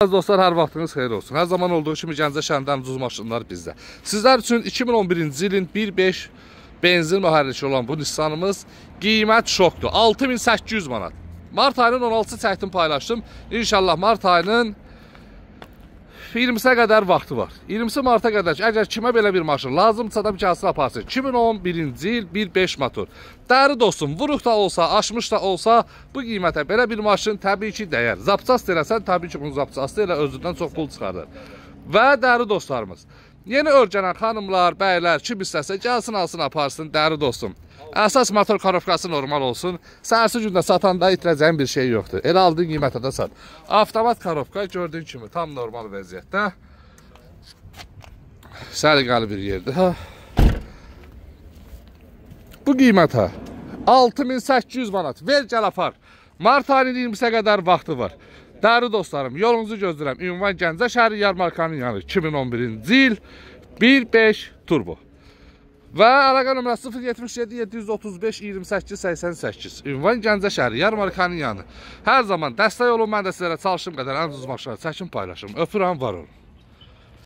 Dostlar, hər vaxtınız xeyir olsun. Hər zaman olduğu kimi Gəncə şəhərindən ucuz maşınlar bizdə. Sizlər üçün 2011-ci ilin 1.5 benzin mühərriki olan bu Nissanımız qiymət şokdur. 6800 manat. Mart ayının 16-sı çəkdim, paylaşdım. İnşallah Mart ayının 20-sə qədər vaxtı var. 20-si Marta qədər ki, əgər kimə belə bir maşın lazımdırsa da bir kəsir aparsın. 2011-ci il 1.5 motor. Dəri dostum, vuruq da olsa, aşmış da olsa, bu qiymətə belə bir maşın təbii ki dəyər. Zapçast eləsən, təbii ki bunu zapçastı elə özündən çox pul çıxarır. Və dəri dostlarımız, yeni örgənən xanımlar, bəylər, kim istəsə gəlsin, alsın, aparsın, dəri dostum. Əsas motor korobkası normal olsun. Səhərsi gündə satanda itirəcəyin bir şey yoxdur. Elə aldığın qiymətə də sat. Avtomat korobka gördüyün kimi tam normal vəziyyətdə. Səliqəli bir yerdir. Bu qiymətə 6800 manat. Ver, gəl apar. Mart ayının 20-sə qədər vaxtı var. Dəri dostlarım, yolunuzu gözləyirəm. Ünvan Gəncə şəhəri yarmarkanın yanı 2011-ci il 1.5 turbo. Və əlaqə nömrəsi 077 735 28 88. Ünvan Gəncə şəhəri yarmarkanın yanı. Hər zaman dəstək olun, mən də sizlərə çalışım qədər ən ucuz maşınları çəkin, paylaşım. Öpürəm, var olun.